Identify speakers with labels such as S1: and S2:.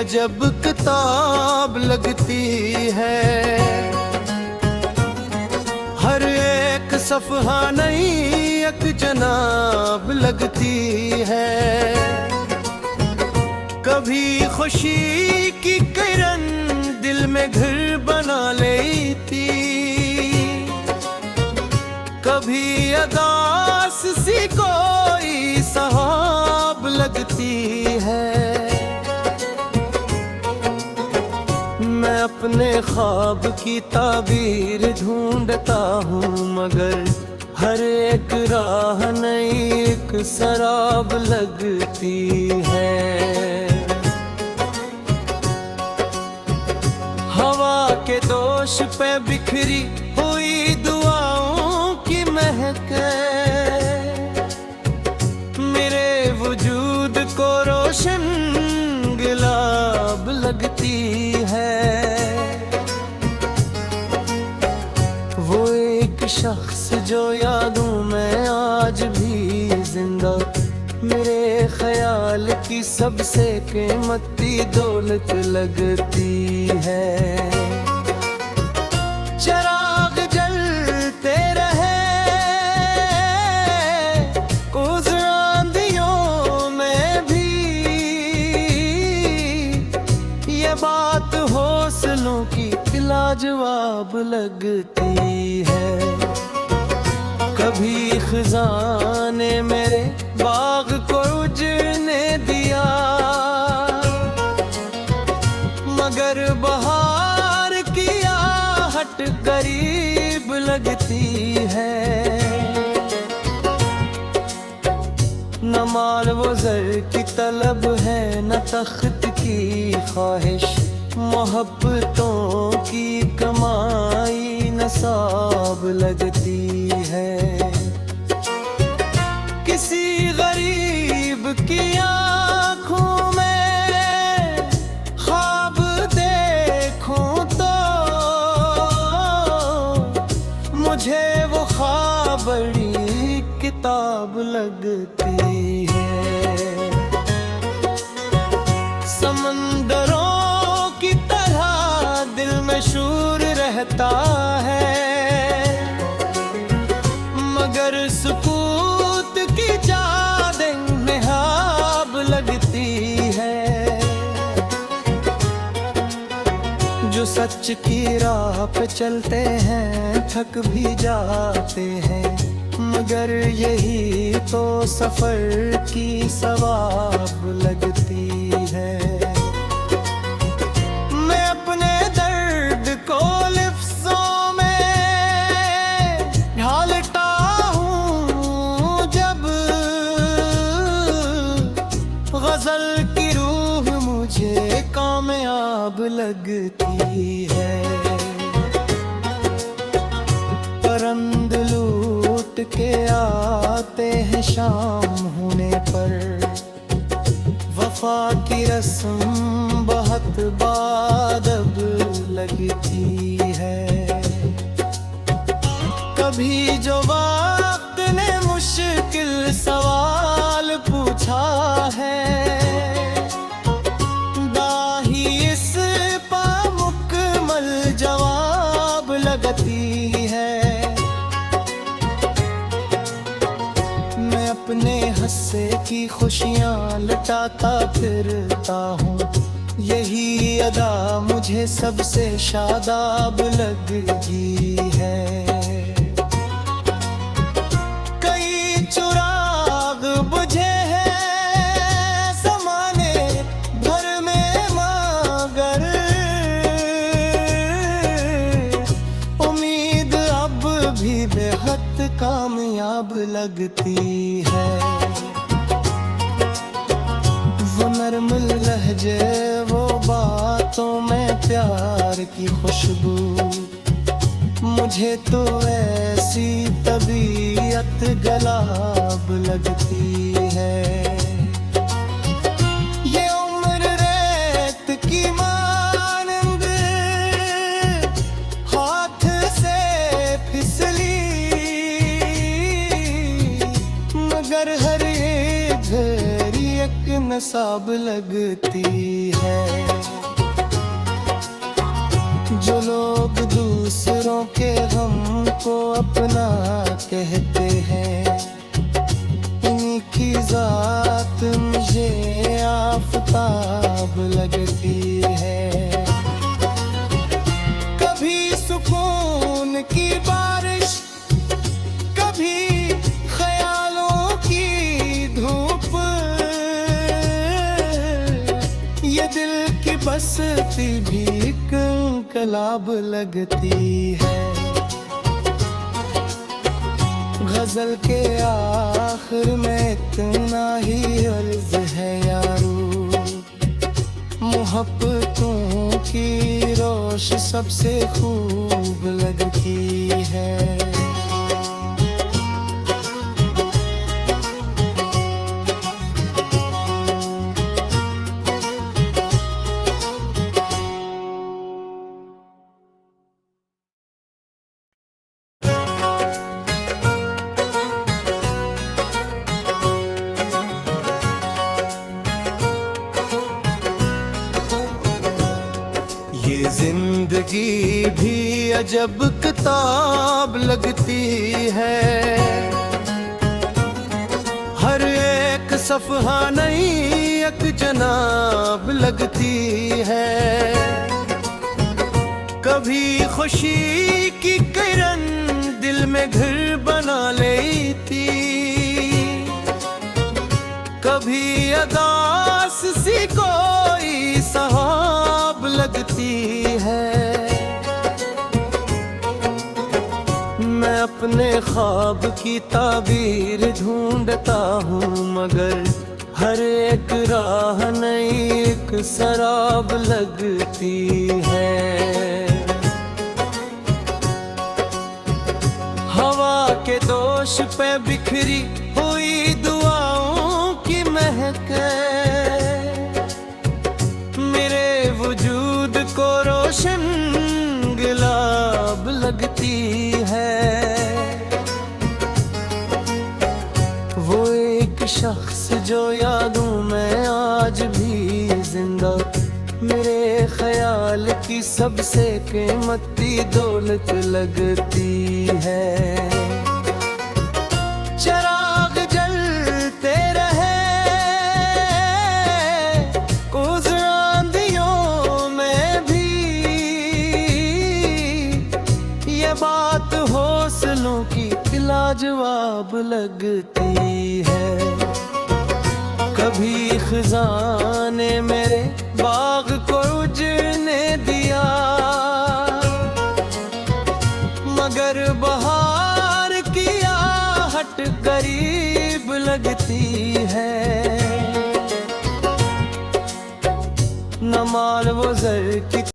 S1: अजब किताब लगती है। हर एक सफ़हा नई एक जनाब लगती है। कभी खुशी की किरण दिल में घर बना लेती, कभी अगास सी कोई सहाब लगती है। मैं अपने ख्वाब की ताबीर ढूंढता हूँ, मगर हर एक राह नई एक सराब लगती है। हवा के दोष पे बिखरी हुई दुआओं की महक मेरे वजूद को रोशन गुलाब लगती है। वो एक शख्स जो यादों में आज भी जिंदा, मेरे ख्याल की सबसे कीमती दौलत लगती है। चिराग जलते रहे कुछ आंधियों में भी, ये बात हौसलों की लाजवाब लगती है। कभी खिज़ां ने मेरे बाग को उजड़ने दिया, मगर बहार की आहट करीब लगती है। न माल वो ज़र की तलब है, न तख्त की ख्वाहिश, मोहब्बतों की कमाई नसाब लगती है। किसी गरीब की आँखों में ख्वाब देखूं तो मुझे वो ख्वाब बड़ी किताब लगती है। समंदरों की तरह दिल में शूर रहता है, मगर सुकूत की चादर निहाब लगती है। जो सच की राह पे चलते हैं थक भी जाते हैं, मगर यही तो सफर की सवाब लगती है। मैं अपने दर्द को लिफ्ज़ों में ढालता हूँ, जब गज़ल की रूह मुझे कामयाब लगती है। परंद लूट के आते हैं शाम होने पर, वफा की रस्म बहुत बादब लगती है। कभी जो वक्त ने मुश्किल सवाल पूछा है, दाही इस पर मुकम्मल जवाब लगती है। मैं अपने हस्से की खुशियाँ लुटाता फिरता हूँ, यही अदा मुझे सबसे शादाब लगती है। कई चिराग बुझे हैं ज़माने भर में, मगर उम्मीद अब भी बेहद कामयाब लगती है। वो नर्म लहजे, वो बातों में प्यार की खुशबू, मुझे तो ऐसी तबीयत गुलाब लगती है। ये उम्र रेत की मानंद हाथ से फिसली, मगर हर एक घड़ी एक नसाब लगती है। जो लोग दूसरों के गम को अपना कहते हैं, इन्हीं की जात मुझे आफताब लगती है। कभी सुकून की बारिश, कभी ख्यालों की धूप, ये दिल की बसती भी इनकलाब लगती है। गजल के आखिर में इतना ही अर्ज है यारो, मोहब्बतों की रोश सबसे खूब लगती है। ये जिंदगी भी अजब किताब लगती है। हर एक सफ़हा नई एक जनाब लगती है। कभी खुशी की किरण दिल में घर बना लेती, कभी अदास सी कोई सहाब लगती है। मैं अपने ख्वाब की ताबीर ढूंढता हूँ, मगर हर एक राह नई एक सराब लगती है। हवा के दोष पे बिखरी हुई दुआओं की महक मेरे वजूद को रोशन गुलाब लगती है। वो एक शख्स जो यादों में आज भी जिंदा, मेरे ख्याल की सबसे कीमती दौलत लगती है। चिराग जलते रहे कुछ आंधियों में भी, ये बात हौसलों की लाजवाब लगती है। कभी खिज़ां ने मेरे बाग को उजड़ने दिया, मगर बहार की आहट करीब लगती है। न माल वो ज़र की